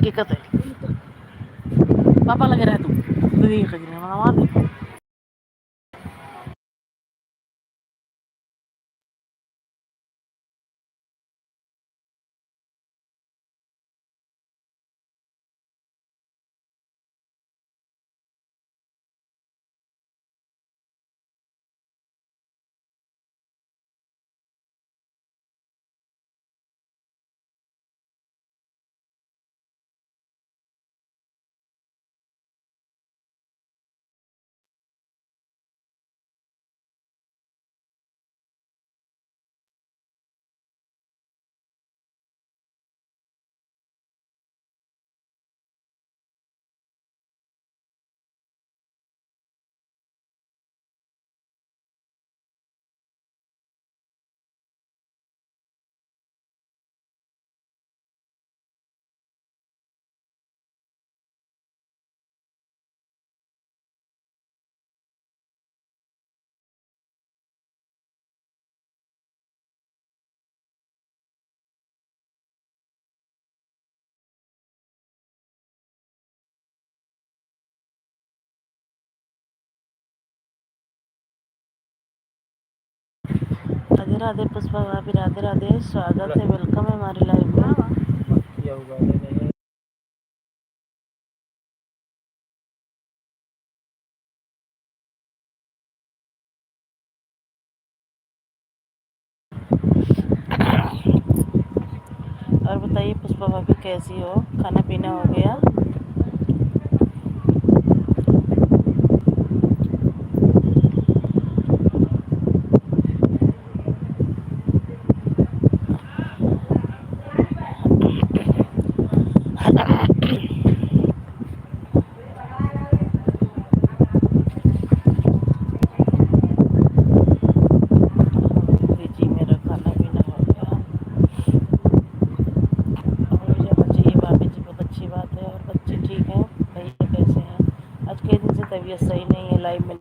हकीकत है। पापा लगे रह तू दीदी मार दे। राधे राधे पुष्पा भाभी, राधे राधे, स्वागत है, वेलकम है हमारी लाइव में। और बताइए पुष्पा भाभी कैसी हो, खाना पीना हो गया? जी मेरा खाना पीना हो गया। और मुझे बच्चे भाभी जी बहुत अच्छी बात है। और बच्चे ठीक हैं? भैया कैसे हैं? आज कई दिन से तबीयत सही नहीं है, लाइव में